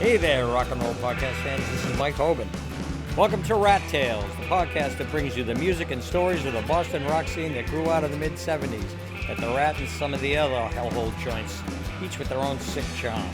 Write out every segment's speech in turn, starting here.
Hey there, rock and roll podcast fans. This is Mike Hoban. Welcome to Rat Tales, the podcast that brings you the music and stories of the Boston rock scene that grew out of the mid-'70s at the Rat and some of the other hellhole joints, each with their own sick charm.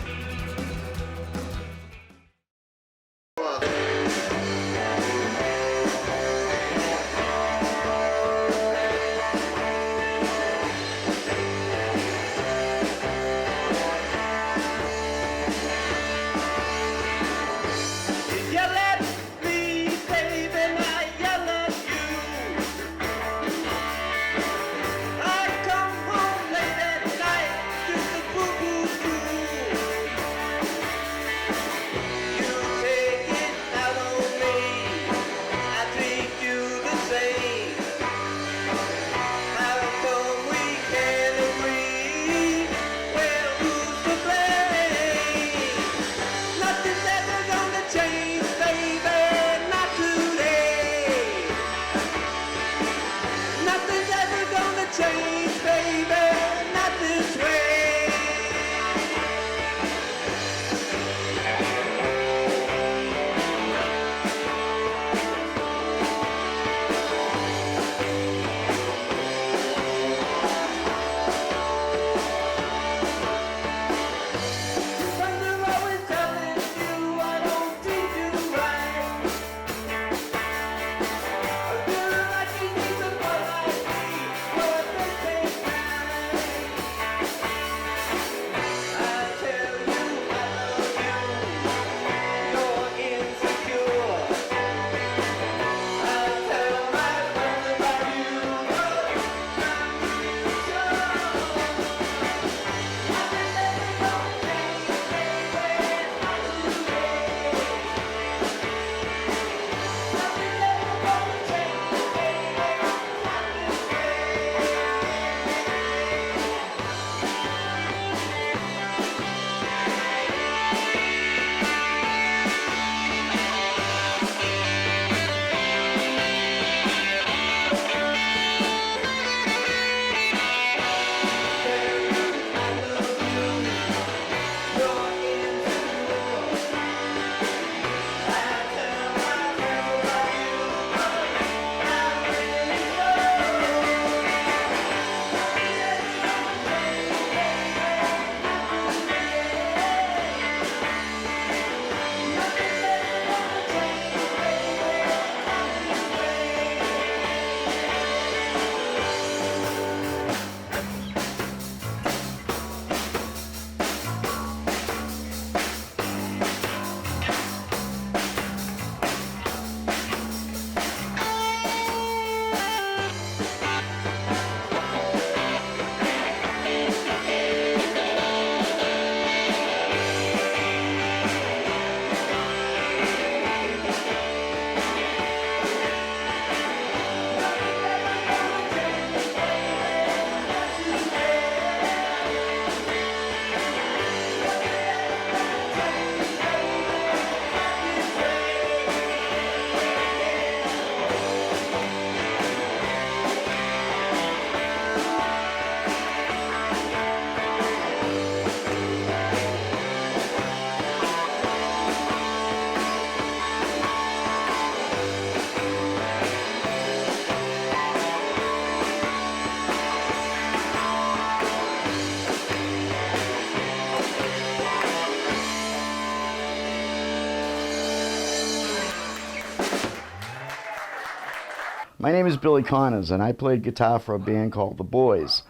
My name is Billy Connors, and I played guitar for a band called the Boize.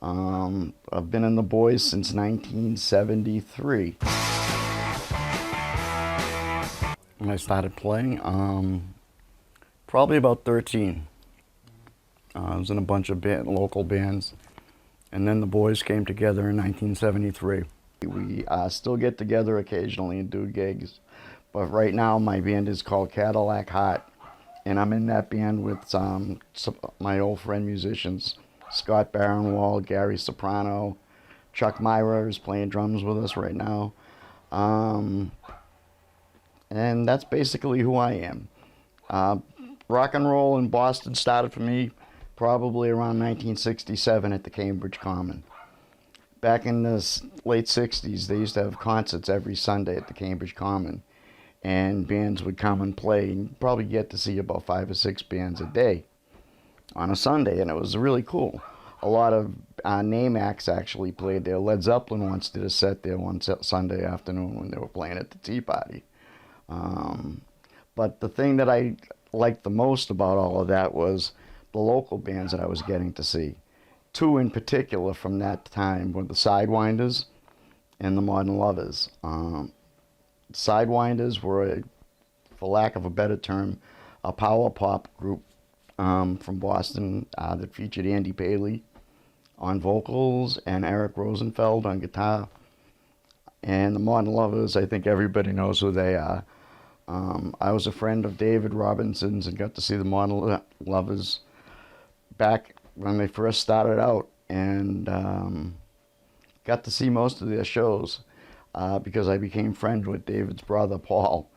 I've been in the Boize since 1973. When I started playing, probably about 13. I was in a bunch of local bands, and then the Boize came together in 1973. We still get together occasionally and do gigs, but right now my band is called Cadillac Hearts. And I'm in that band with some my old friend musicians, Scott Baerenwald, Gary Soprano, Chuck Myra is playing drums with us right now. And that's basically who I am. Rock and roll in Boston started for me probably around 1967 at the Cambridge Common. Back in the late 60s, they used to have concerts every Sunday at the Cambridge Common, and bands would come and play, and you'd probably get to see about 5 or 6 bands a day on a Sunday, and it was really cool. A lot of name acts actually played there. Led Zeppelin once did a set there one Sunday afternoon when they were playing at the Tea Party. But the thing that I liked the most about all of that was the local bands that I was getting to see. 2 in particular from that time were the Sidewinders and the Modern Lovers. Sidewinders were, for lack of a better term, a power pop group from Boston that featured Andy Paley on vocals and Eric Rosenfeld on guitar. And the Modern Lovers, I think everybody knows who they are. I was a friend of David Robinson's and got to see the Modern Lovers back when they first started out, and got to see most of their shows because I became friends with David's brother, Paul.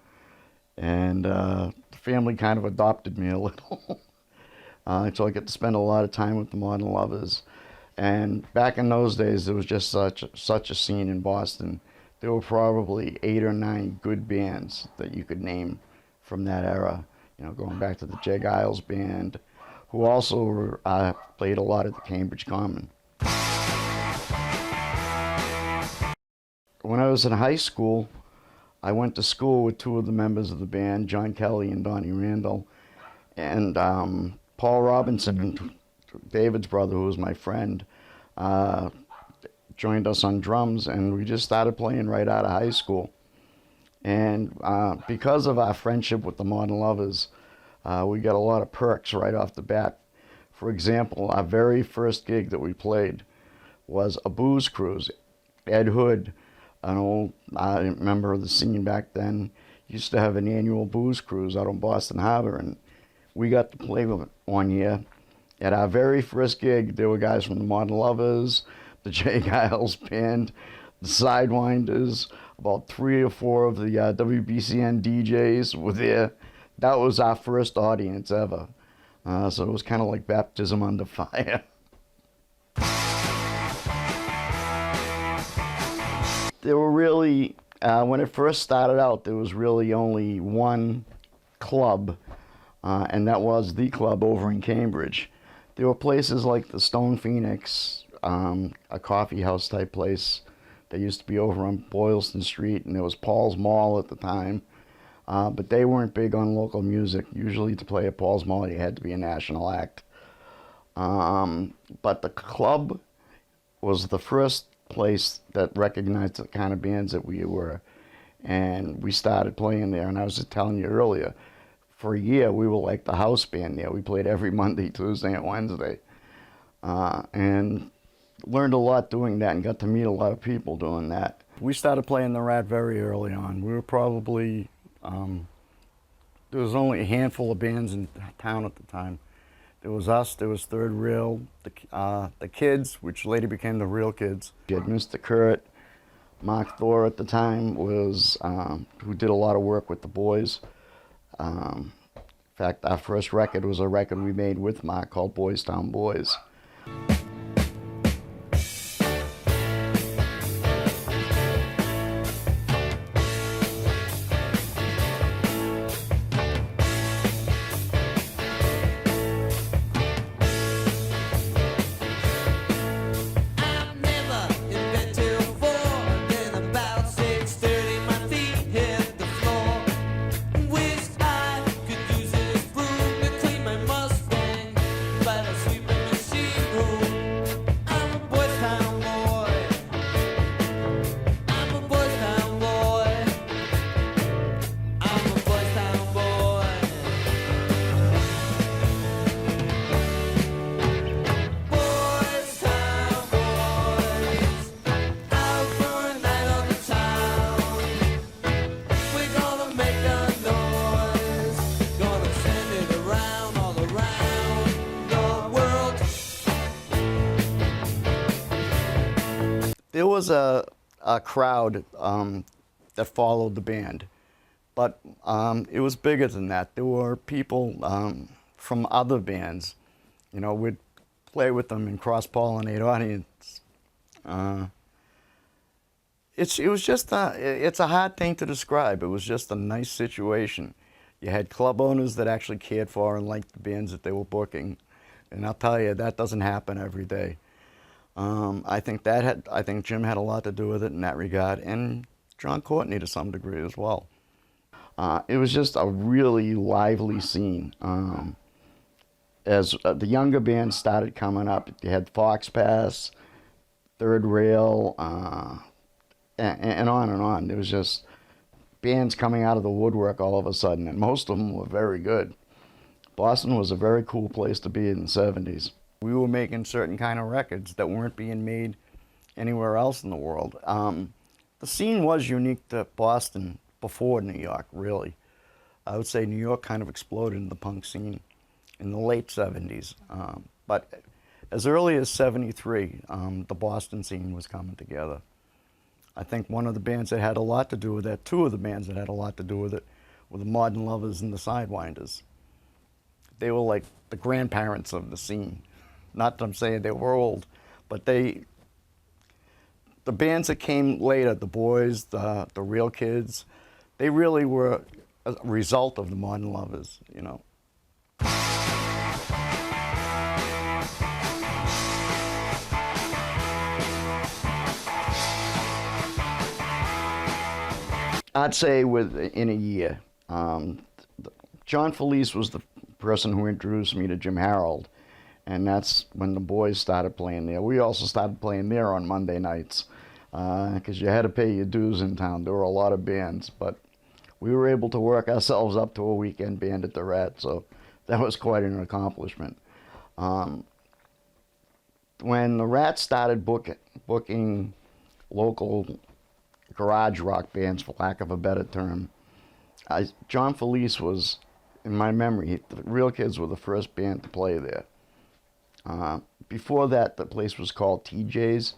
And the family kind of adopted me a little. So I get to spend a lot of time with the Modern Lovers. And back in those days, there was just such a scene in Boston. There were probably 8 or 9 good bands that you could name from that era. You know, going back to the Jeg Isles Band, who also played a lot at the Cambridge Common. When I was in high school, I went to school with 2 of the members of the band, John Kelly and Donnie Randall. And Paul Robinson, David's brother, who was my friend, joined us on drums, and we just started playing right out of high school. And because of our friendship with the Modern Lovers, we got a lot of perks right off the bat. For example, our very first gig that we played was a booze cruise. Ed Hood, an old member of the scene back then, used to have an annual booze cruise out on Boston Harbor, and we got to play with it one year. At our very first gig, there were guys from the Modern Lovers, the Jeg Isles Band, the Sidewinders, about 3 or 4 of the WBCN DJs were there. That was our first audience ever. So it was kind of like baptism under fire. There were really, when it first started out, there was really only one club, and that was the club over in Cambridge. There were places like the Stone Phoenix, a coffee house type place that used to be over on Boylston Street, and there was Paul's Mall at the time. But they weren't big on local music. Usually to play at Paul's Mall, you had to be a national act. But the club was the first place that recognized the kind of bands that we were. And we started playing there. And I was just telling you earlier, for a year, we were like the house band there. We played every Monday, Tuesday, and Wednesday. And learned a lot doing that and got to meet a lot of people doing that. We started playing the Rat very early on. We were probably... there was only a handful of bands in town at the time. There was us, there was Third Rail, the Kids, which later became the Real Kids. You had Mr. Kurt, Mark Thor at the time was, who did a lot of work with the Boize. In fact, our first record was a record we made with Mark called Boys Town Boys. There was a crowd that followed the band, but it was bigger than that. There were people from other bands, you know, we'd play with them and cross-pollinate It's a hard thing to describe. It was just a nice situation. You had club owners that actually cared for and liked the bands that they were booking, and I'll tell you, that doesn't happen every day. I think Jim had a lot to do with it in that regard, and John Courtney to some degree as well. It was just a really lively scene. As the younger bands started coming up, you had Fox Pass, Third Rail, and on and on. There was just bands coming out of the woodwork all of a sudden, and most of them were very good. Boston was a very cool place to be in the 70s. We were making certain kind of records that weren't being made anywhere else in the world. The scene was unique to Boston before New York, really. I would say New York kind of exploded in the punk scene in the late 70s. But as early as 73, the Boston scene was coming together. I think one of the bands that had a lot to do with that, two of the bands that had a lot to do with it, were the Modern Lovers and the Sidewinders. They were like the grandparents of the scene. Not that I'm saying they were old, but the bands that came later, the Boize, the Real Kids, they really were a result of the Modern Lovers, you know. I'd say within a year. John Felice was the person who introduced me to Jim Harold, and that's when the Boize started playing there. We also started playing there on Monday nights because you had to pay your dues in town. There were a lot of bands, but we were able to work ourselves up to a weekend band at the Rat, so that was quite an accomplishment. When the Rat started booking local garage rock bands, for lack of a better term, John Felice was, in my memory, the Real Kids were the first band to play there. Before that, the place was called TJ's,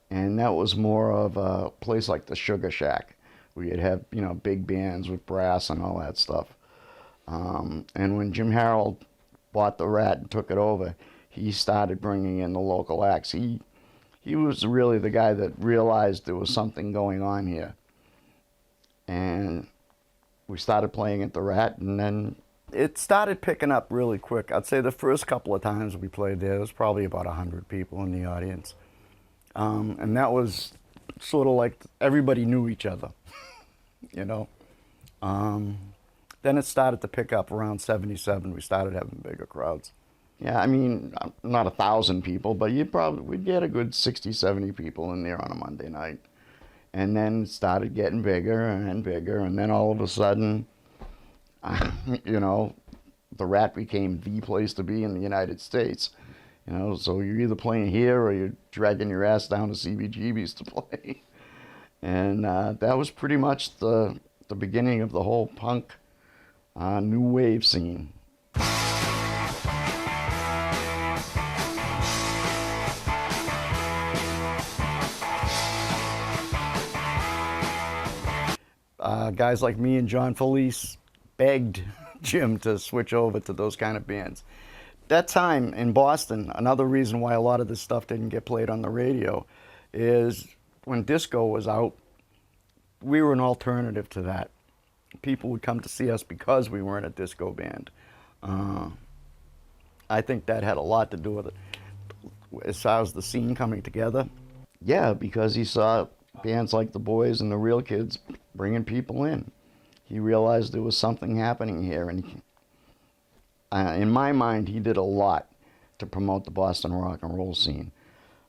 and that was more of a place like the Sugar Shack, where you'd have, you know, big bands with brass and all that stuff. And when Jim Harold bought the Rat and took it over, he started bringing in the local acts. He was really the guy that realized there was something going on here. And we started playing at the Rat, and then it started picking up really quick. I'd say the first couple of times we played there was probably about 100 people in the audience. And that was sort of like everybody knew each other, you know. Then it started to pick up around 77. We started having bigger crowds. Yeah, I mean, not 1,000 people, but we'd get a good 60, 70 people in there on a Monday night. And then it started getting bigger and bigger, and then all of a sudden, you know, the Rat became the place to be in the United States. You know, so you're either playing here or you're dragging your ass down to CBGB's to play. And that was pretty much the beginning of the whole punk new wave scene. Guys like me and John Felice begged Jim to switch over to those kind of bands. That time in Boston, another reason why a lot of this stuff didn't get played on the radio is when disco was out, we were an alternative to that. People would come to see us because we weren't a disco band. I think that had a lot to do with it. As far as the scene coming together, yeah, because he saw bands like the Boize and the Real Kids bringing people in. He realized there was something happening here, and in my mind, he did a lot to promote the Boston rock and roll scene.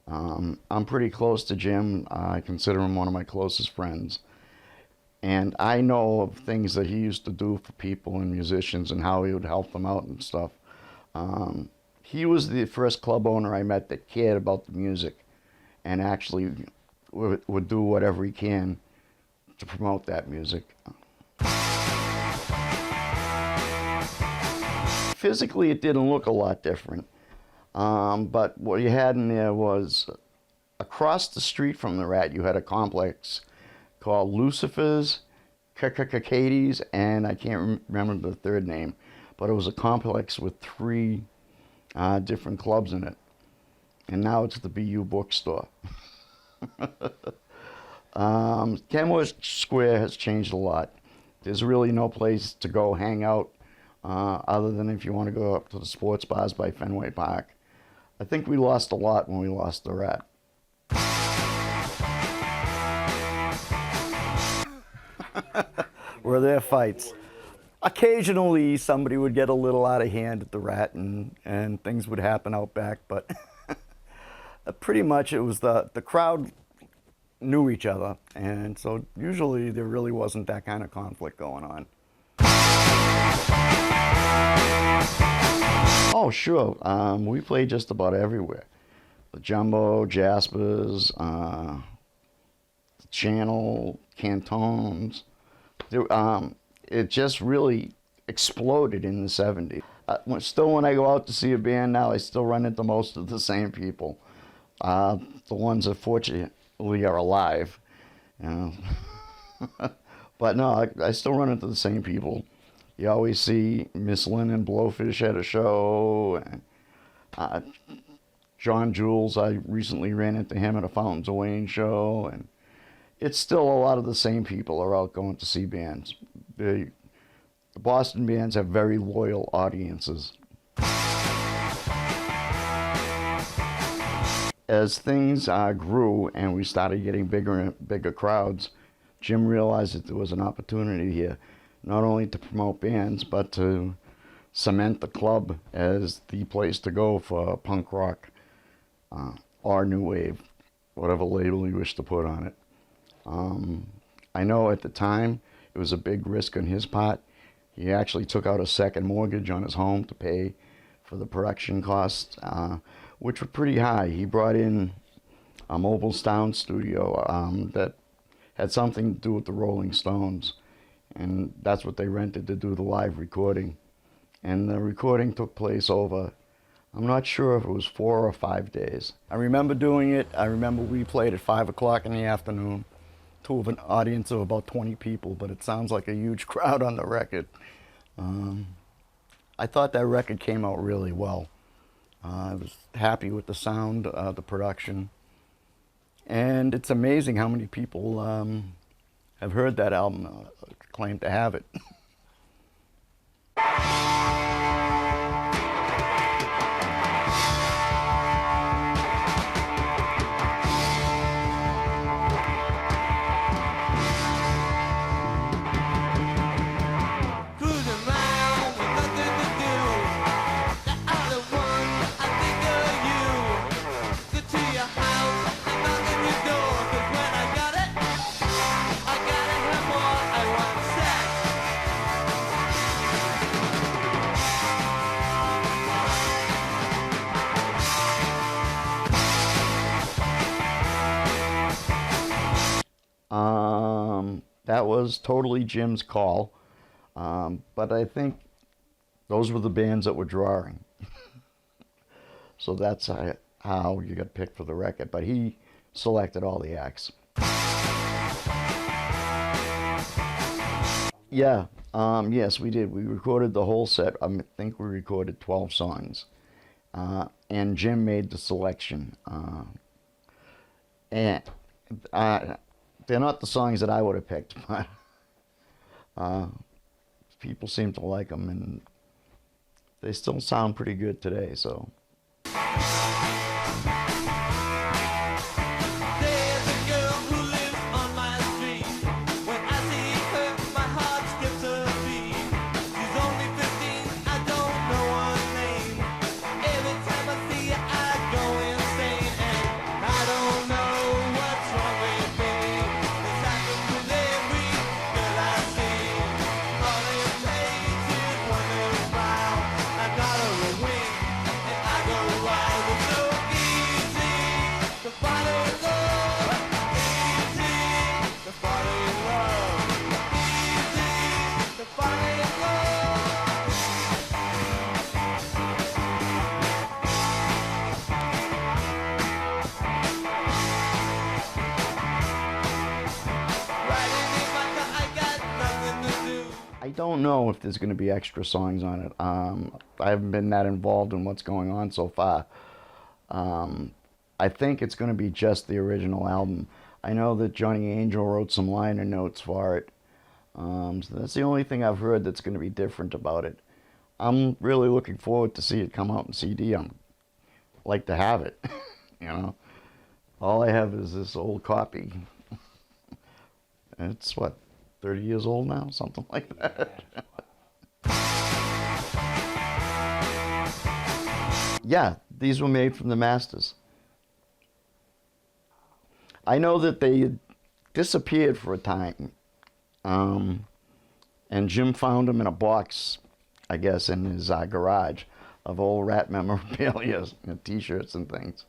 I'm pretty close to Jim. I consider him one of my closest friends. And I know of things that he used to do for people and musicians and how he would help them out and stuff. He was the first club owner I met that cared about the music and actually would do whatever he can to promote that music. Physically, it didn't look a lot different. But what you had in there was, across the street from the Rat, you had a complex called Lucifer's, Katie's, and I can't remember the third name, but it was a complex with 3 different clubs in it. And now it's the BU bookstore. Kenmore Square has changed a lot. There's really no place to go hang out other than if you want to go up to the sports bars by Fenway Park. I think we lost a lot when we lost the Rat. Were there fights? Occasionally somebody would get a little out of hand at the Rat and things would happen out back, but pretty much it was the crowd knew each other, and so usually there really wasn't that kind of conflict going on. Oh, sure. We played just about everywhere. The Jumbo, Jaspers, the Channel, Cantones. It just really exploded in the 70s. Still, when I go out to see a band now, I still run into most of the same people. The ones that fortunately are alive. You know. But no, I still run into the same people. You always see Miss Lynn and Blowfish at a show. And, John Jules, I recently ran into him at a Fountains of Wayne show. And it's still a lot of the same people are out going to see bands. The Boston bands have very loyal audiences. As things grew and we started getting bigger and bigger crowds, Jim realized that there was an opportunity here, not only to promote bands, but to cement the club as the place to go for punk rock or new wave, whatever label you wish to put on it. I know at the time it was a big risk on his part. He actually took out a second mortgage on his home to pay for the production costs, which were pretty high. He brought in a mobile sound studio that had something to do with the Rolling Stones, and that's what they rented to do the live recording. And the recording took place over, I'm not sure if it was 4 or 5 days. I remember doing it. I remember we played at 5 o'clock in the afternoon to an audience of about 20 people, but it sounds like a huge crowd on the record. I thought that record came out really well. I was happy with the sound, the production, and it's amazing how many people have heard that album, claim to have it. That was totally Jim's call, but I think those were the bands that were drawing. So that's how you got picked for the record, but he selected all the acts. Yeah, yes, we did. We recorded the whole set. I think we recorded 12 songs, and Jim made the selection. And they're not the songs that I would have picked, but people seem to like them, and they still sound pretty good today, so. I don't know if there's going to be extra songs on it. I haven't been that involved in what's going on so far. I think it's going to be just the original album. I know that Johnny Angel wrote some liner notes for it. So that's the only thing I've heard that's going to be different about it. I'm really looking forward to see it come out in CD. I'm like to have it, you know. All I have is this old copy. It's what, 30 years old now, something like that. Yeah, these were made from the masters. I know that they disappeared for a time, and Jim found them in a box, I guess, in his garage of old Rat memorabilia, T-shirts and things.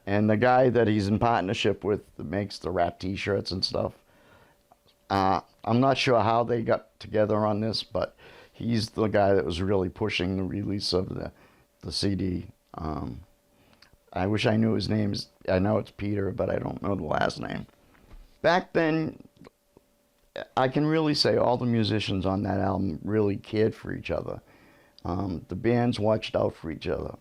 And the guy that he's in partnership with that makes the Rat T-shirts and stuff, I'm not sure how they got together on this, but he's the guy that was really pushing the release of the CD. I wish I knew his name. I know it's Peter, but I don't know the last name. Back then, I can really say all the musicians on that album really cared for each other. The bands watched out for each other.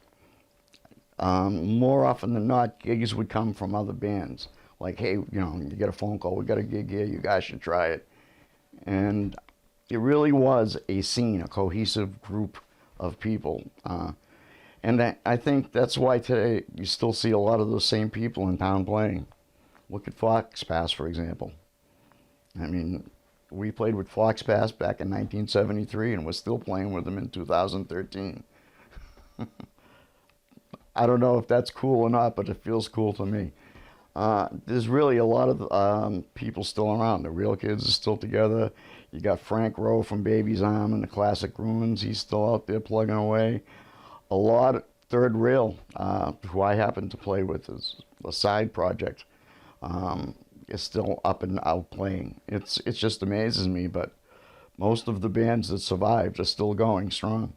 More often than not, gigs would come from other bands. Like, hey, you know, you get a phone call, we got a gig here, you guys should try it. And it really was a scene, a cohesive group of people. And I think that's why today you still see a lot of those same people in town playing. Look at Fox Pass, for example. I mean, we played with Fox Pass back in 1973, and we're still playing with them in 2013. I don't know if that's cool or not, but it feels cool to me. There's really a lot of people still around. The Real Kids are still together. You got Frank Rowe from Baby's Arm and the Classic Ruins. He's still out there plugging away. A lot of Third Rail, who I happen to play with as a side project, is still up and out playing. It just amazes me, but most of the bands that survived are still going strong.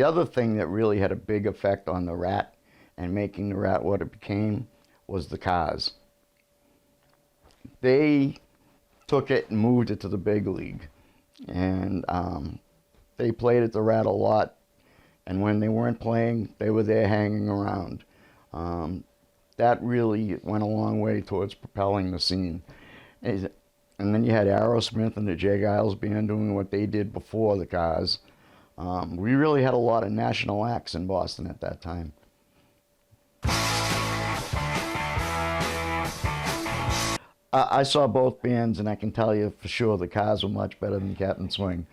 other thing that really had a big effect on the Rat and making the Rat what it became was the Cars. They took it and moved it to the big league. And they played at the Rat a lot. And when they weren't playing, they were there hanging around. That really went a long way towards propelling the scene. And then you had Aerosmith and the Jay Giles Band doing what they did before the Cars. We really had a lot of national acts in Boston at that time. I saw both bands, and I can tell you for sure the Cars were much better than Captain Swing.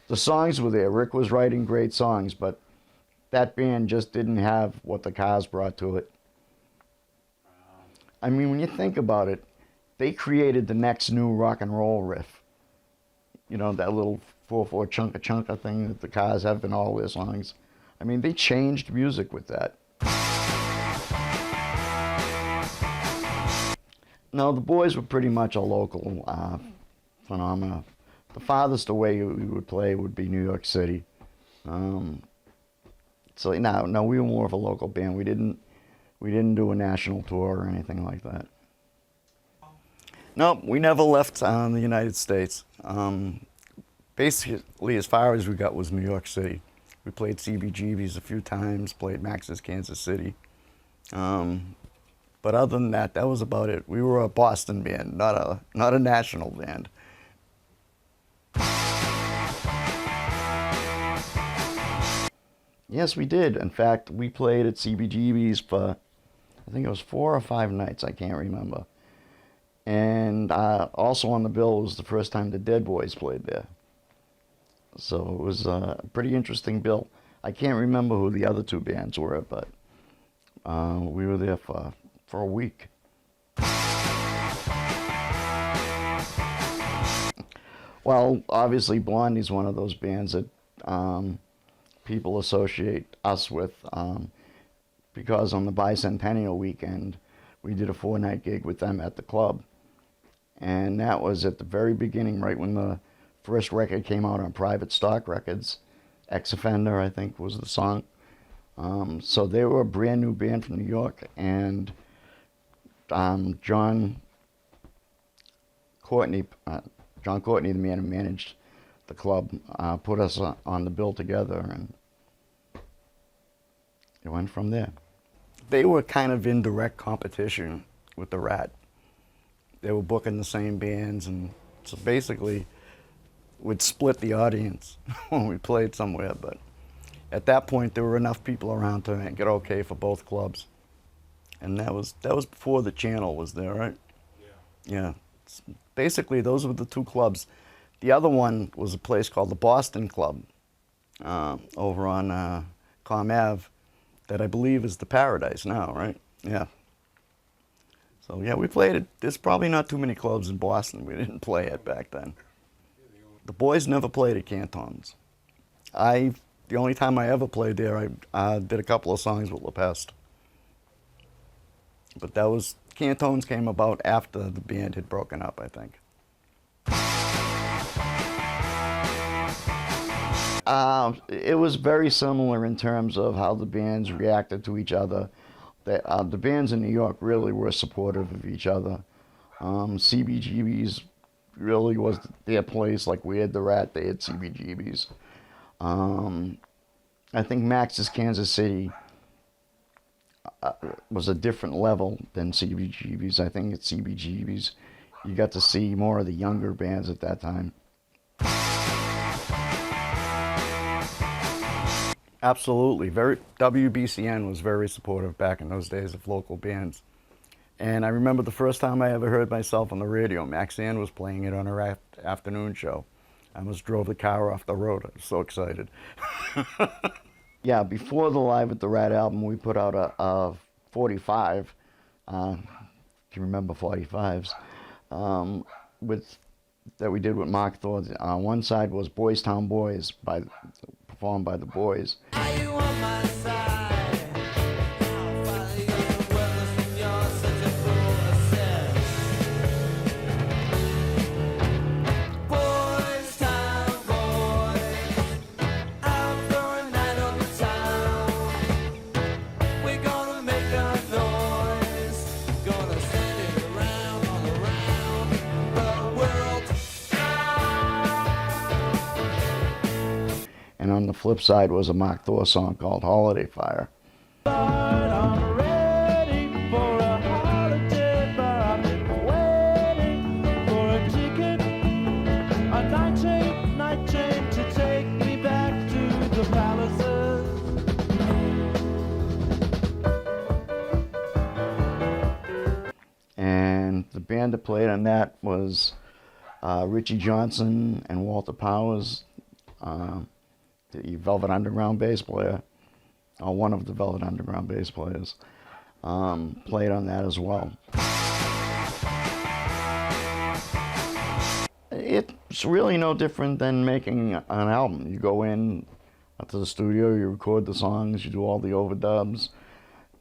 The songs were there. Rick was writing great songs, but that band just didn't have what the Cars brought to it. I mean, when you think about it, they created the next new rock and roll riff. You know, that little 4/4 chunka chunka thing that the Cars have in all their songs. I mean, they changed music with that. No, the Boize were pretty much a local phenomena. The farthest away we would play would be New York City. So no, we were more of a local band. We didn't do a national tour or anything like that. No, we never left the United States. Basically, as far as we got was New York City. We played CBGB's a few times, played Max's Kansas City. But other than that, that was about it. We were a Boston band, not a national band. Yes, we did. In fact, we played at CBGB's for, I think it was 4 or 5 nights, I can't remember. And also on the bill was the first time the Dead Boys played there. So it was a pretty interesting bill. I can't remember who the other 2 bands were, but we were there for a week. Well, obviously Blondie's one of those bands that people associate us with because on the bicentennial weekend we did a 4-night gig with them at the club. And that was at the very beginning, right when the first record came out on Private Stock Records. Ex-Offender, I think, was the song. So they were a brand new band from New York, and John Courtney, the man who managed the club, put us on the bill together, and it went from there. They were kind of in direct competition with the Rat. They were booking the same bands, and so basically we'd split the audience when we played somewhere, but at that point there were enough people around to make it okay for both clubs. And that was before the Channel was there, right? Yeah. Basically, those were the 2 clubs. The other one was a place called the Boston Club over on Com Ave that I believe is the Paradise now, right? Yeah. So, yeah, we played it. There's probably not too many clubs in Boston we didn't play at back then. The Boize never played at Canton's. The only time I ever played there, I did a couple of songs with La Peste. But that was, Canton's came about after the band had broken up, I think. It was very similar in terms of how the bands reacted to each other. The bands in New York really were supportive of each other. CBGB's really was their place, like we had the Rat, they had CBGB's. I think Max's Kansas City was a different level than CBGB's. I think at CBGB's you got to see more of the younger bands at that time. Absolutely. WBCN was very supportive back in those days of local bands. And I remember the first time I ever heard myself on the radio. Maxanne was playing it on her afternoon show. I almost drove the car off the road. I was so excited. Yeah, before the Live at the Rat album, we put out a 45. If you remember 45s, that we did with Mark Thor. One side was Boys Town Boys, performed by the Boize. Are you on my side? I'll follow you when you're such a fool to Boys Town Boys, I'm flip side was a Mark Thor song called Holiday Fire. I'm ready for a holiday, but I've been waiting for a ticket, a night train to take me back to the palaces. And the band that played on that was Richie Johnson and Walter Powers, the Velvet Underground bass player, or one of the Velvet Underground bass players, played on that as well. It's really no different than making an album. You go in to the studio, you record the songs, you do all the overdubs,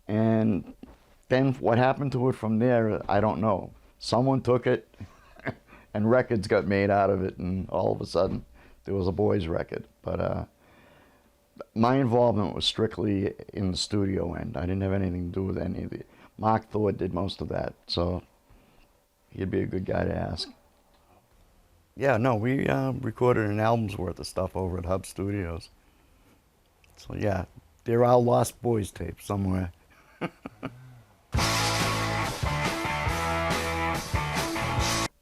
and then what happened to it from there, I don't know. Someone took it, and records got made out of it, and all of a sudden, there was a Boize record. But my involvement was strictly in the studio end. I didn't have anything to do with any of it. Mark Thor did most of that, so he'd be a good guy to ask. Yeah, no, we recorded an album's worth of stuff over at Hub Studios. So yeah, there are lost Boize tapes somewhere.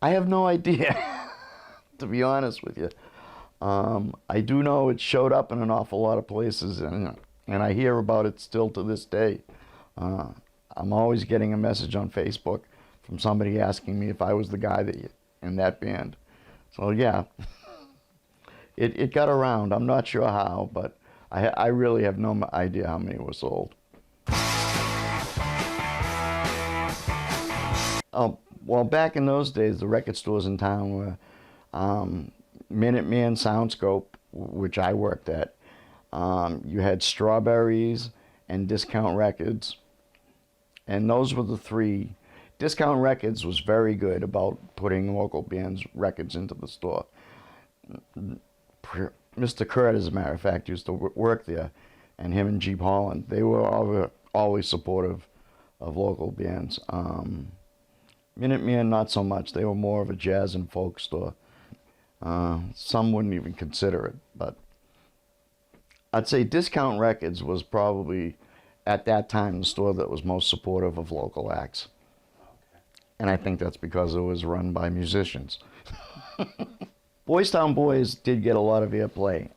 I have no idea, to be honest with you. I do know it showed up in an awful lot of places, and I hear about it still to this day. I'm always getting a message on Facebook from somebody asking me if I was the guy in that band. So yeah, it got around. I'm not sure how, but I really have no idea how many were sold. Well, back in those days, the record stores in town were Minuteman, Soundscope, which I worked at. You had Strawberries and Discount Records. And those were the three. Discount Records was very good about putting local bands' records into the store. Mr. Kurt, as a matter of fact, used to work there, and him and Jeep Holland, they were always supportive of local bands. Minuteman, not so much. They were more of a jazz and folk store. Some wouldn't even consider it, but I'd say Discount Records was probably, at that time, the store that was most supportive of local acts. Okay. And I think that's because it was run by musicians. Boys Town Boys did get a lot of airplay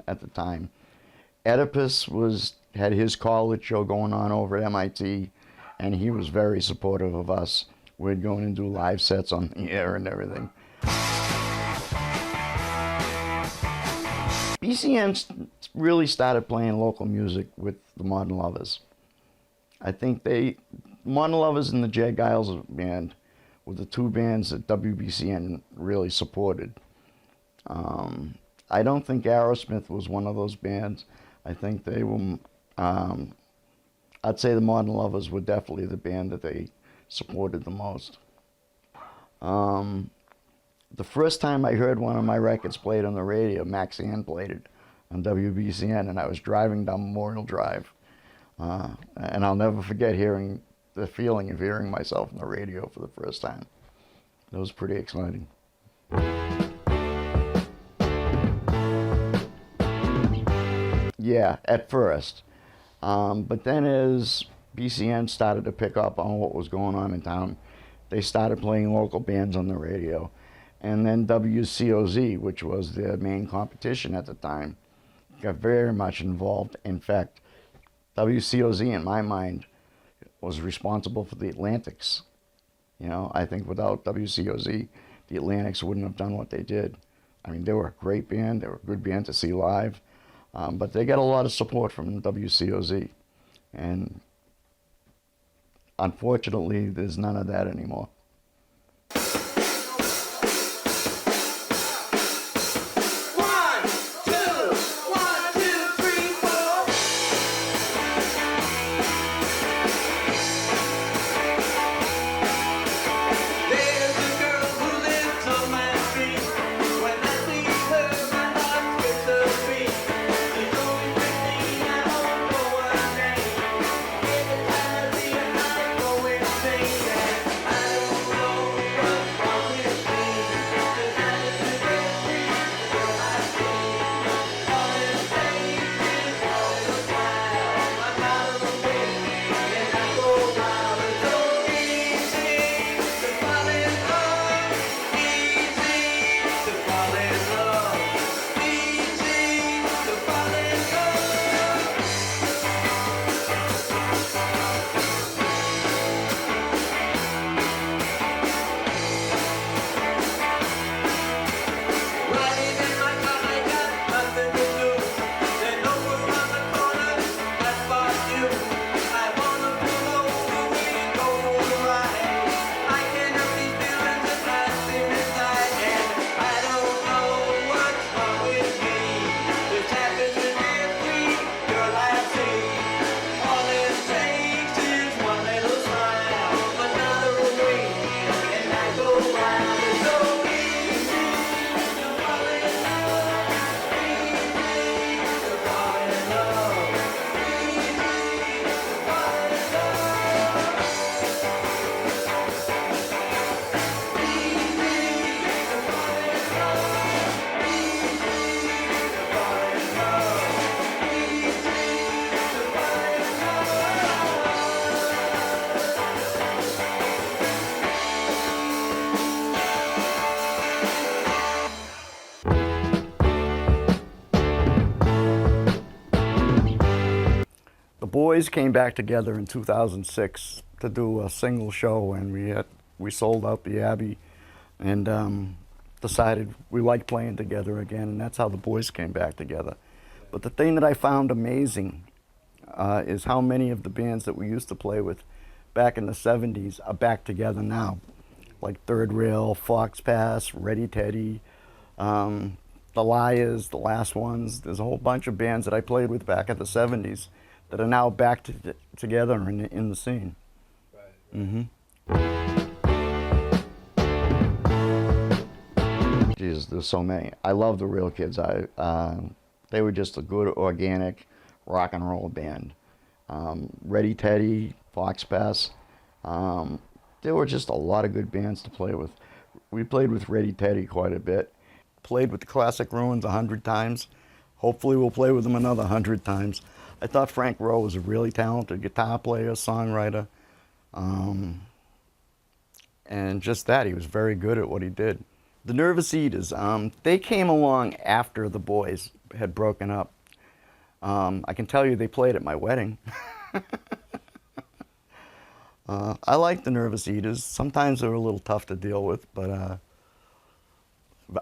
at the time. Oedipus had his college show going on over at MIT, and he was very supportive of us. We'd go in and do live sets on the air and everything. BCN really started playing local music with the Modern Lovers. I think Modern Lovers and the Jed Giles Band were the two bands that WBCN really supported. I don't think Aerosmith was one of those bands. I think they were, I'd say the Modern Lovers were definitely the band that they supported the most. The first time I heard one of my records played on the radio, Maxine played it on WBCN, and I was driving down Memorial Drive. And I'll never forget the feeling of hearing myself on the radio for the first time. It was pretty exciting. Yeah, at first. But then as BCN started to pick up on what was going on in town, they started playing local bands on the radio. And then WCOZ, which was their main competition at the time, got very much involved. In fact, WCOZ, in my mind, was responsible for the Atlantics. You know, I think without WCOZ, the Atlantics wouldn't have done what they did. I mean, they were a great band. They were a good band to see live. But they got a lot of support from WCOZ. And unfortunately, there's none of that anymore. Boize came back together in 2006 to do a single show, and we sold out the Abbey, and decided we liked playing together again, and that's how the Boize came back together. But the thing that I found amazing is how many of the bands that we used to play with back in the 70s are back together now, like Third Rail, Fox Pass, Ready Teddy, the Liars, the Last Ones. There's a whole bunch of bands that I played with back in the 70s that are now back together in the scene. Right. Geez, there's so many. I love the Real Kids. They were just a good, organic rock and roll band. Ready Teddy, Fox Pass. There were just a lot of good bands to play with. We played with Ready Teddy quite a bit. Played with the Classic Ruins 100 times. Hopefully we'll play with them another 100 times. I thought Frank Rowe was a really talented guitar player, songwriter. And just that, he was very good at what he did. The Nervous Eaters, they came along after the Boize had broken up. I can tell you they played at my wedding. I like the Nervous Eaters. Sometimes they're a little tough to deal with, but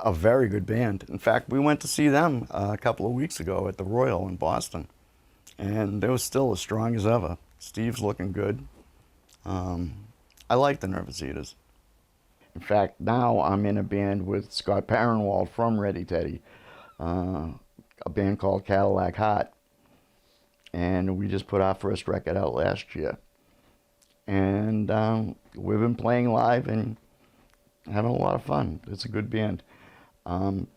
a very good band. In fact, we went to see them a couple of weeks ago at the Royal in Boston, and they were still as strong as ever. Steve's looking good. I like the Nervous Eaters. In fact, now I'm in a band with Scott Baerenwald from Ready Teddy, a band called Cadillac Hearts, and we just put our first record out last year. And we've been playing live and having a lot of fun. It's a good band.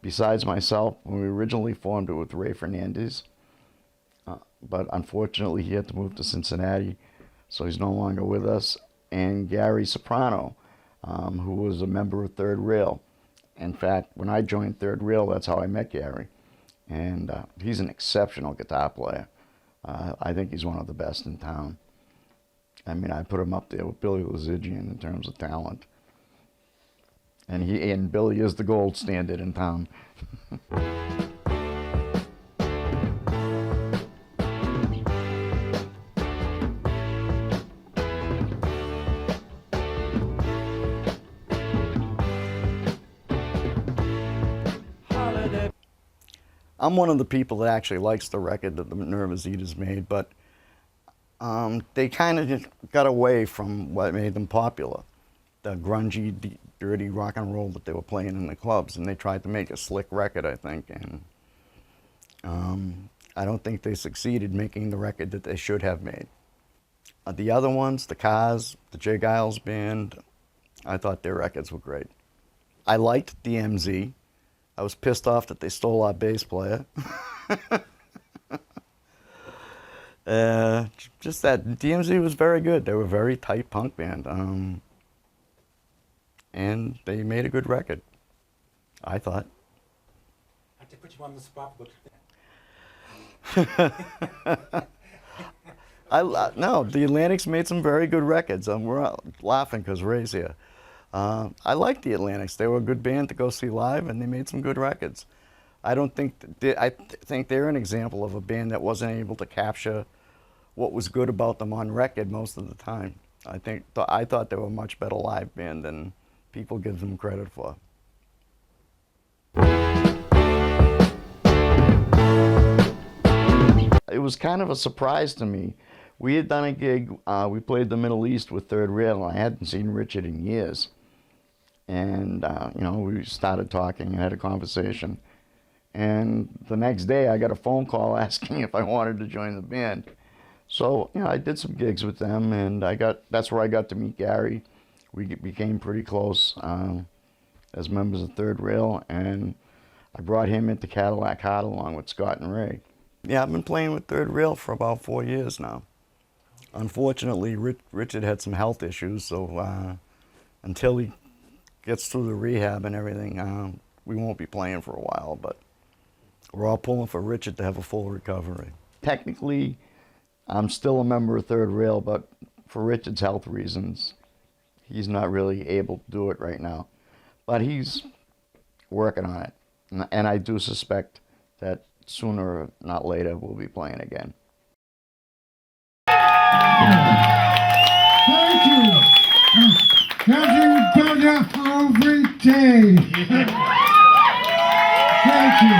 Besides myself, when we originally formed it with Ray Fernandez, but unfortunately he had to move to Cincinnati, so he's no longer with us. And Gary Soprano, who was a member of Third Rail. In fact, when I joined Third Rail, that's how I met Gary. And he's an exceptional guitar player. I think he's one of the best in town. I mean, I put him up there with Billy Lazigian in terms of talent. And Billy is the gold standard in town. I'm one of the people that actually likes the record that the Nervous Eaters made, but they kind of just got away from what made them popular, the grungy, dirty rock and roll that they were playing in the clubs, and they tried to make a slick record, I think, and I don't think they succeeded making the record that they should have made. The other ones, the Cars, the Jay Giles Band, I thought their records were great. I liked DMZ. I was pissed off that they stole our bass player. Just that DMZ was very good. They were a very tight punk band. And they made a good record, I thought. I have to put you on the spot, but... No, the Atlantics made some very good records. We're laughing because Ray's here. I like the Atlantics. They were a good band to go see live, and they made some good records. I think they're an example of a band that wasn't able to capture what was good about them on record most of the time. I thought they were a much better live band than people give them credit for. It was kind of a surprise to me. We had done a gig, we played the Middle East with Third Rail, and I hadn't seen Richard in years. And, we started talking and had a conversation. And the next day I got a phone call asking if I wanted to join the band. So, I did some gigs with them, and that's where I got to meet Gary. We became pretty close as members of Third Rail, and I brought him into Cadillac Hearts along with Scott and Ray. Yeah, I've been playing with Third Rail for about 4 years now. Unfortunately, Richard had some health issues, so until he gets through the rehab and everything, we won't be playing for a while, but we're all pulling for Richard to have a full recovery. Technically, I'm still a member of Third Rail, but for Richard's health reasons, he's not really able to do it right now. But he's working on it, and I do suspect that sooner or not later we'll be playing again. Thank you. Getting better every day. Thank you.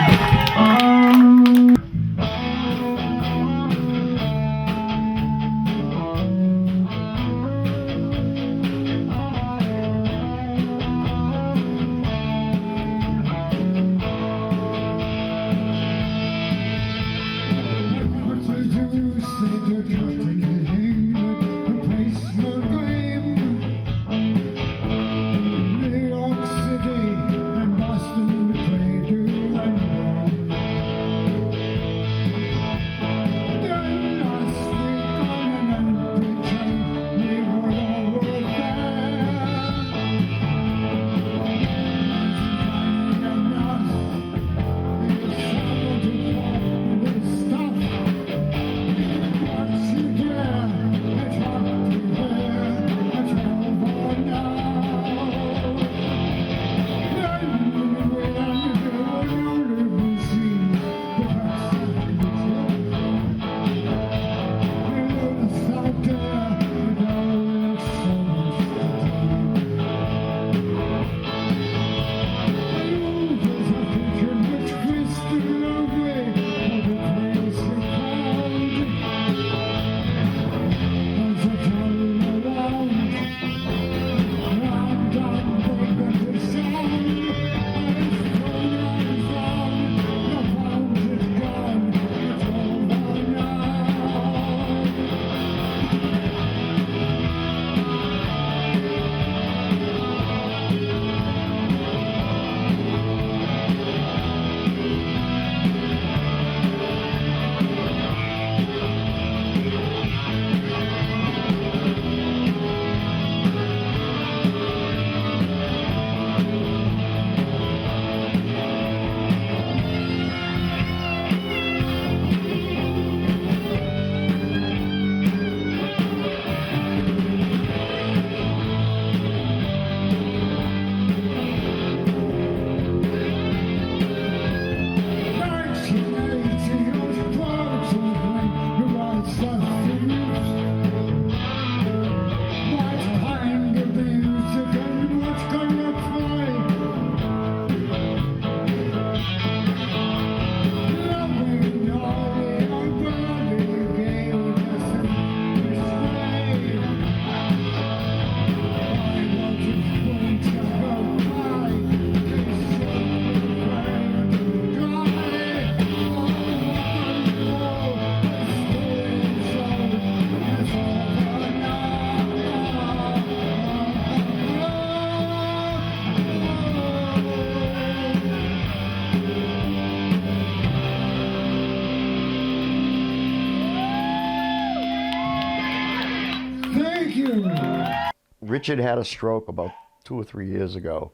Richard had a stroke about 2 or 3 years ago,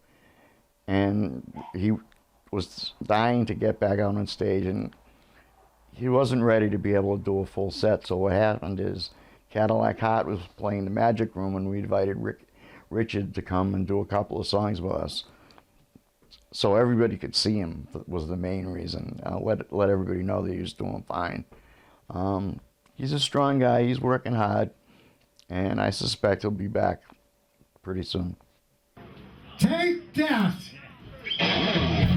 and he was dying to get back out on stage, and he wasn't ready to be able to do a full set. So what happened is Cadillac Hearts was playing the Magic Room, and we invited Richard to come and do a couple of songs with us, so everybody could see him. Was the main reason. Let everybody know that he was doing fine. He's a strong guy. He's working hard, and I suspect he'll be back pretty soon. Take that! Take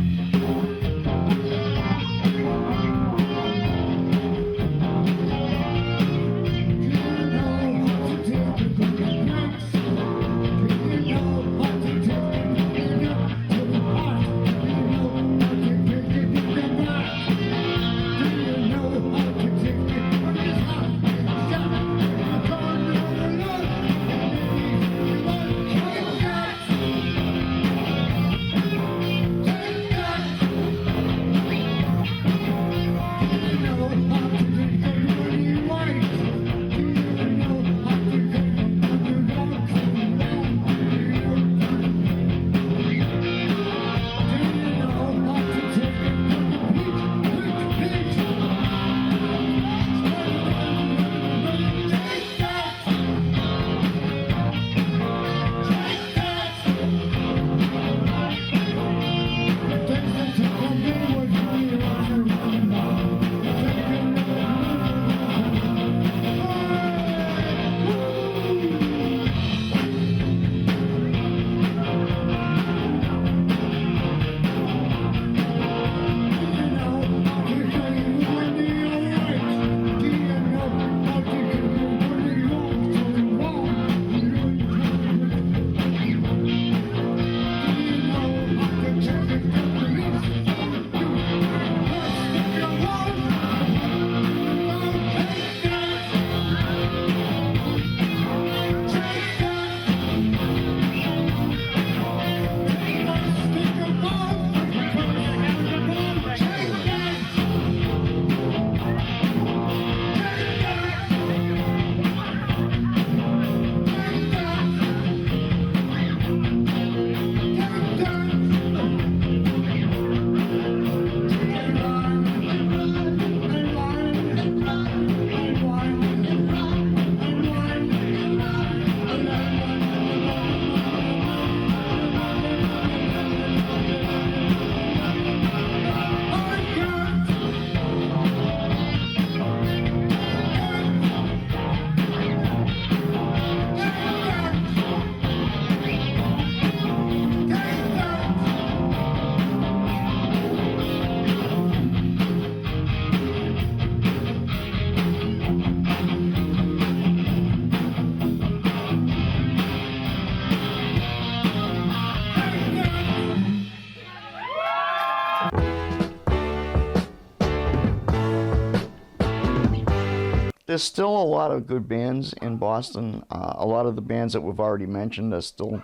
There's still a lot of good bands in Boston. A lot of the bands that we've already mentioned are still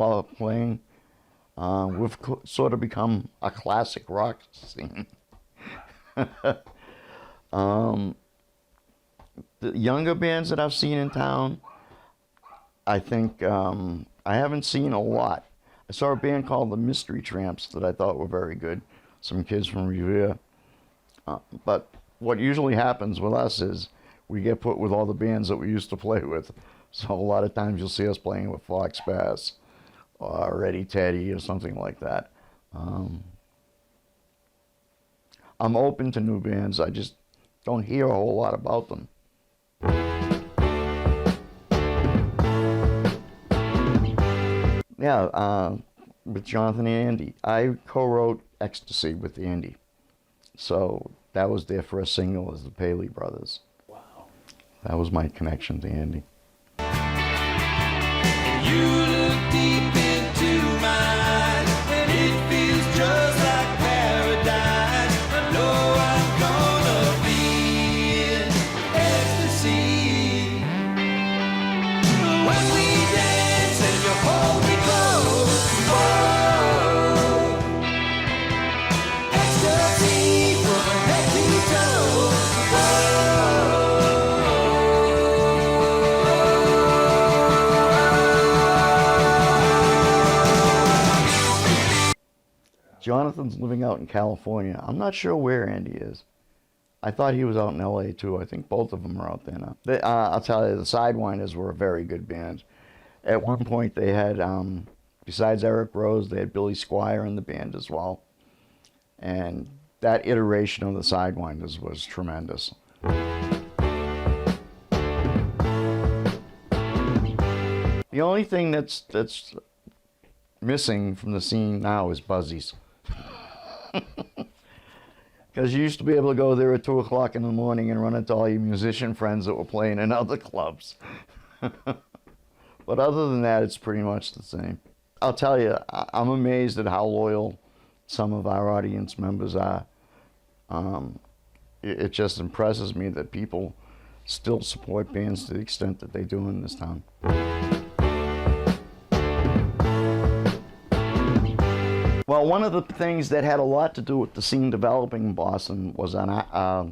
out playing. We've sort of become a classic rock scene. The younger bands that I've seen in town, I think I haven't seen a lot. I saw a band called the Mystery Tramps that I thought were very good. Some kids from Revere. But what usually happens with us is we get put with all the bands that we used to play with. So a lot of times you'll see us playing with Fox Bass or Eddie Teddy or something like that. I'm open to new bands. I just don't hear a whole lot about them. Yeah, with Jonathan and Andy. I co-wrote Ecstasy with Andy. So that was their first single as the Paley Brothers. Wow. That was my connection to Andy. You look deep into mine, and it feels just like paradise. I know I'm gonna be in ecstasy. When we dance and you hold me close, oh, ecstasy from head to toe, Jonathan's living out in California. I'm not sure where Andy is. I thought he was out in LA too. I think both of them are out there now. I'll tell you, the Sidewinders were a very good band. At one point they had, besides Eric Rose, they had Billy Squire in the band as well. And that iteration of the Sidewinders was tremendous. The only thing that's missing from the scene now is Buzzies. Because you used to be able to go there at 2 o'clock in the morning and run into all your musician friends that were playing in other clubs. But other than that, it's pretty much the same. I'll tell you, I'm amazed at how loyal some of our audience members are. It just impresses me that people still support bands to the extent that they do in this town. Well, one of the things that had a lot to do with the scene developing in Boston was a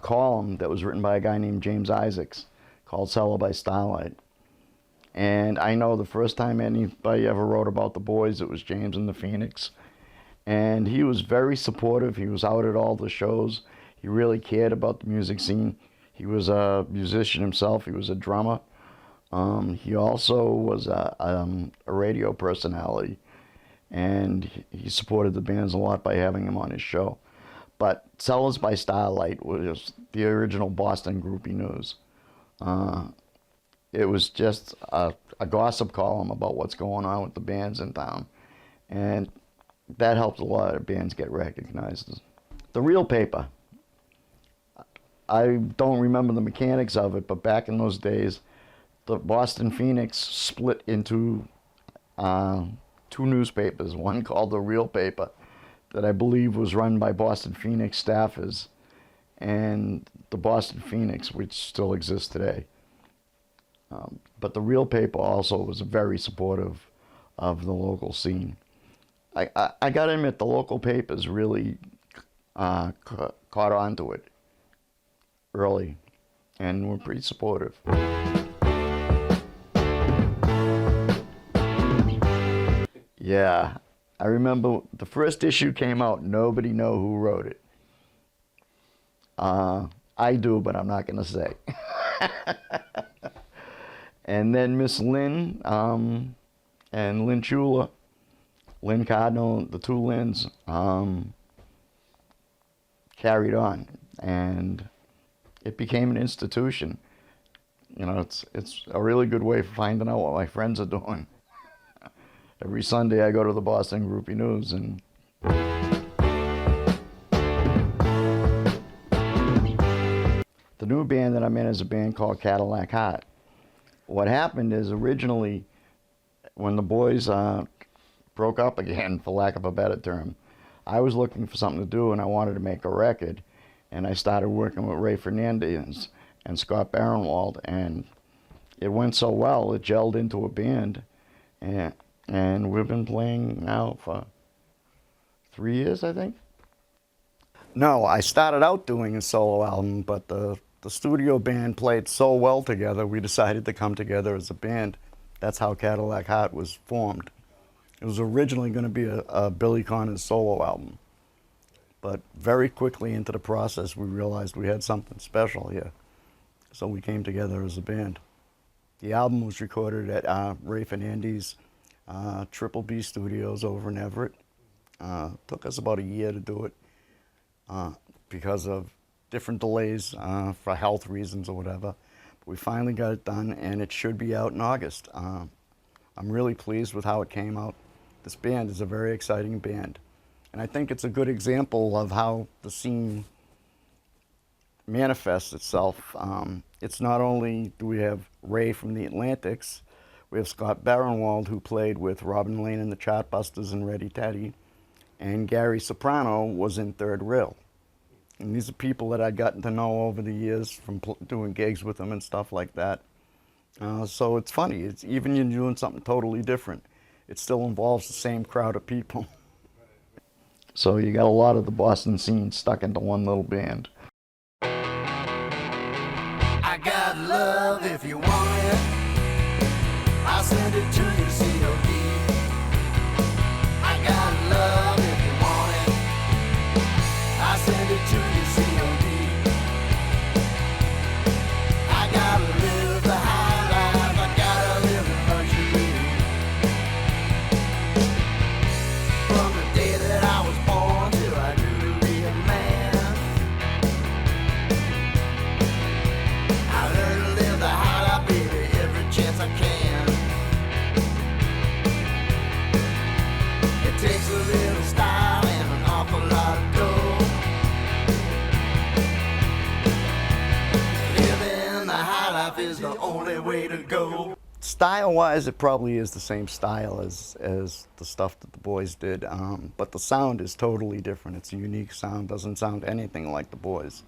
column that was written by a guy named James Isaacs called Cellar by Starlight. And I know the first time anybody ever wrote about the Boize, it was James in the Phoenix. And he was very supportive. He was out at all the shows. He really cared about the music scene. He was a musician himself. He was a drummer. He also was a radio personality. And he supported the bands a lot by having him on his show. But Cellars by Starlight was the original Boston groupie news. It was just a gossip column about what's going on with the bands in town. And that helped a lot of bands get recognized. The real paper. I don't remember the mechanics of it, but back in those days, the Boston Phoenix split into two newspapers, one called the Real Paper, that I believe was run by Boston Phoenix staffers, and the Boston Phoenix, which still exists today. But the Real Paper also was very supportive of the local scene. I got to admit, the local papers really caught on to it early, and were pretty supportive. Yeah, I remember the first issue came out, nobody knew who wrote it. I do, but I'm not going to say. And then Miss Lynn and Lynn Chula, Lynn Cardinal, the two Lynns, carried on, and it became an institution. You know, it's a really good way for finding out what my friends are doing. Every Sunday I go to the Boston Groupie News, and the new band that I'm in is a band called Cadillac Hearts. What happened is, originally, when the Boize broke up again, for lack of a better term, I was looking for something to do, and I wanted to make a record. and I started working with Ray Fernandez and Scott Baerenwald, and it went so well, it gelled into a band, and we've been playing now for 3 years, I think. No, I started out doing a solo album, but the studio band played so well together, we decided to come together as a band. That's how Cadillac Hearts was formed. It was originally going to be a Billy Connors solo album, but very quickly into the process, we realized we had something special here. So we came together as a band. The album was recorded at Ray Fernandez Triple B Studios over in Everett. Took us about a year to do it because of different delays for health reasons or whatever. But we finally got it done, and it should be out in August. I'm really pleased with how it came out. This band is a very exciting band, and I think it's a good example of how the scene manifests itself. It's not only do we have Ray from the Atlantics, we have Scott Baerenwald, who played with Robin Lane and the Chartbusters and Ready Teddy, and Gary Soprano was in Third Rail. And these are people that I'd gotten to know over the years from doing gigs with them and stuff like that. So it's funny, it's even you're doing something totally different, it still involves the same crowd of people. So you got a lot of the Boston scene stuck into one little band. I got love if you want it. I'll send it to you, COD. I got love if you want it. I'll send it to you, COD. I gotta live the high life. I gotta live in luxury. From the day that I was born till I grew to be a man, I learned to live the high life, baby, every chance I can. It takes a little style and an awful lot of dough. Living the high life is the only way to go. Style-wise, it probably is the same style as the stuff that the Boize did, but the sound is totally different. It's a unique sound, doesn't sound anything like the Boize.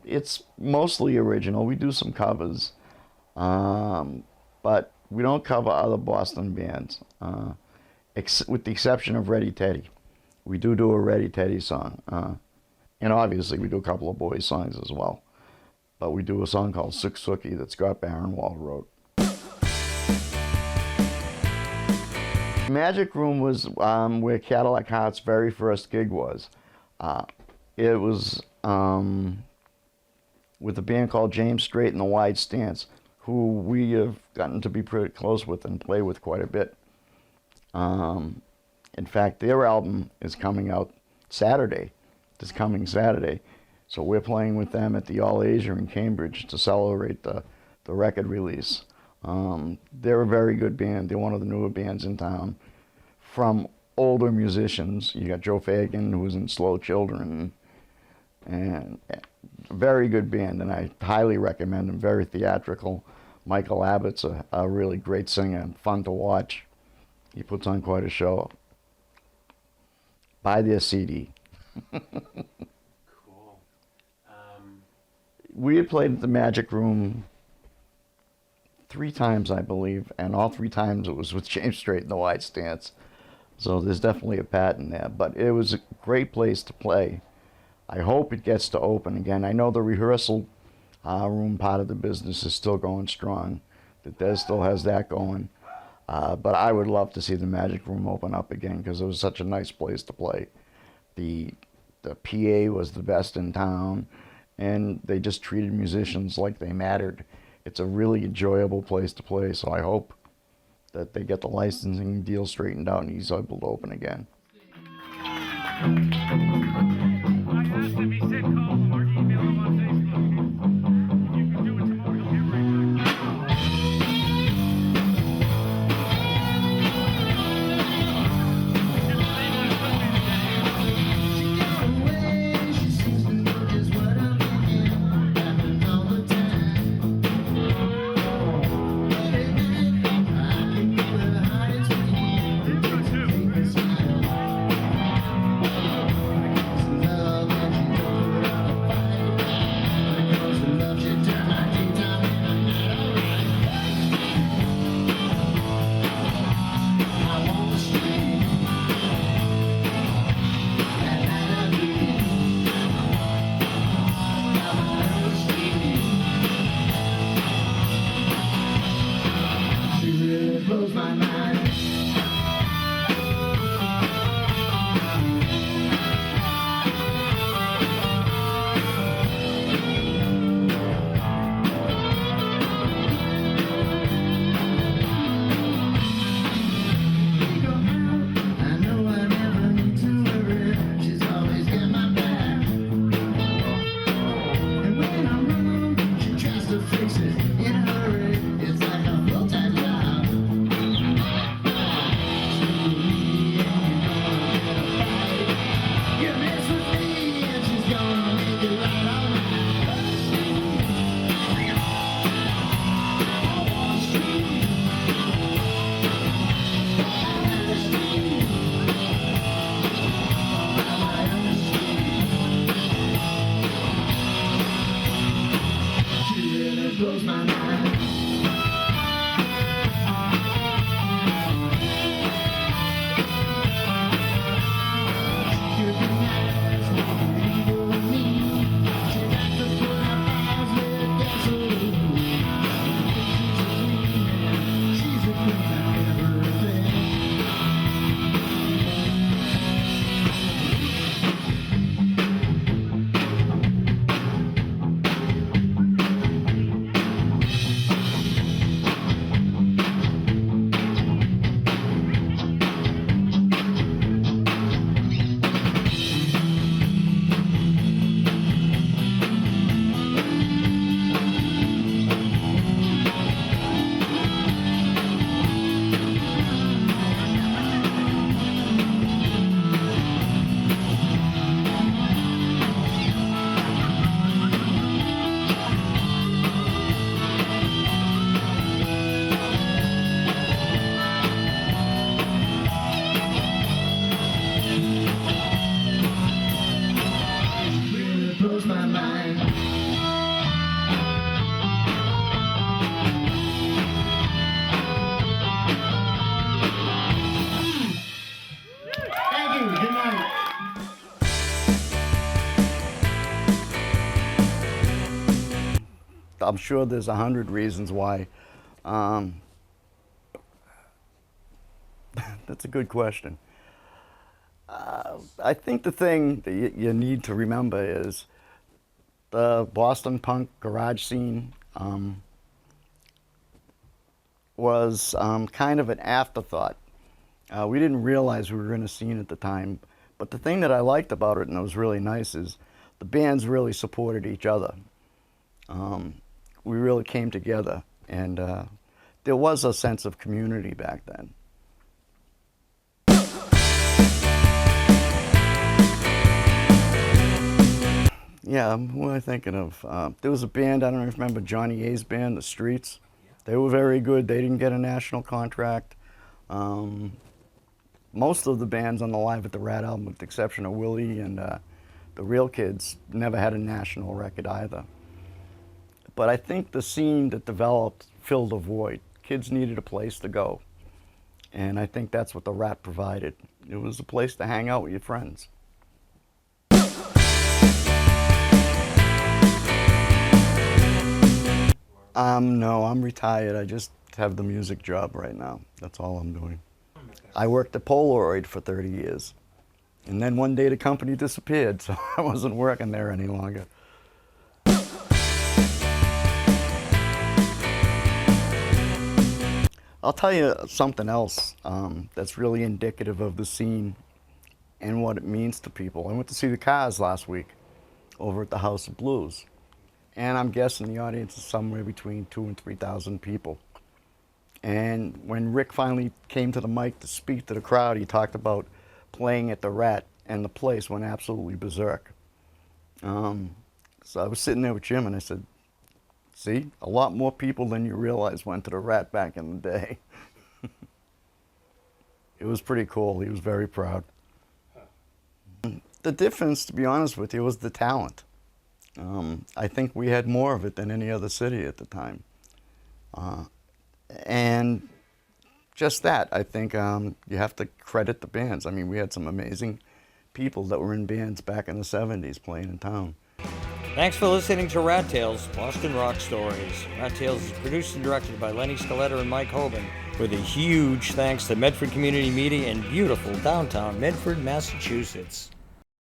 It's mostly original. We do some covers, but we don't cover other Boston bands, with the exception of Ready Teddy. We do a Ready Teddy song, and obviously we do a couple of Boize songs as well. But we do a song called Sook Sookie that Scott Baerenwald wrote. Magic Room was where Cadillac Hearts' very first gig was. It was with a band called James Strait and the Wide Stance, who we have gotten to be pretty close with and play with quite a bit. In fact, their album is coming out this coming Saturday. So we're playing with them at the All Asia in Cambridge to celebrate the record release. They're a very good band. They're one of the newer bands in town. From older musicians, you got Joe Fagan, who was in Slow Children, and a very good band, and I highly recommend them. Very theatrical. Michael Abbott's a really great singer, fun to watch. He puts on quite a show. Buy their CD. Cool. We had played at the Magic Room 3 times, I believe, and all 3 times it was with James Strait and the Wide Stance. So there's definitely a pattern there, but it was a great place to play. I hope it gets to open again. I know the rehearsal room part of the business is still going strong. The Des still has that going. But I would love to see the Magic Room open up again because it was such a nice place to play. The PA was the best in town, and they just treated musicians like they mattered. It's a really enjoyable place to play, so I hope that they get the licensing deal straightened out and he's able to open again. I'm sure there's 100 reasons why. That's a good question. I think the thing that you need to remember is the Boston punk garage scene was kind of an afterthought. We didn't realize we were in a scene at the time, but the thing that I liked about it, and it was really nice, is the bands really supported each other. We really came together, and there was a sense of community back then. Yeah, who am I thinking of? There was a band, I don't know if you remember Johnny A's band, The Streets. They were very good. They didn't get a national contract. Most of the bands on the Live at the Rat album, with the exception of Willie and the Real Kids, never had a national record either. But I think the scene that developed filled a void. Kids needed a place to go. And I think that's what the Rat provided. It was a place to hang out with your friends. No, I'm retired. I just have the music job right now. That's all I'm doing. I worked at Polaroid for 30 years. And then one day the company disappeared, so I wasn't working there any longer. I'll tell you something else that's really indicative of the scene and what it means to people. I went to see the Cars last week over at the House of Blues. And I'm guessing the audience is somewhere between 2,000 and 3,000 people. And when Rick finally came to the mic to speak to the crowd, he talked about playing at the Rat, and the place went absolutely berserk. So I was sitting there with Jim, and I said, see, a lot more people than you realize went to the Rat back in the day. It was pretty cool. He was very proud. The difference, to be honest with you, was the talent. I think we had more of it than any other city at the time. And just that, I think you have to credit the bands. I mean, we had some amazing people that were in bands back in the 70s playing in town. Thanks for listening to Rat Tales, Boston Rock Stories. Rat Tales is produced and directed by Lenny Scolletta and Mike Hoban, with a huge thanks to Medford Community Media in beautiful downtown Medford, Massachusetts.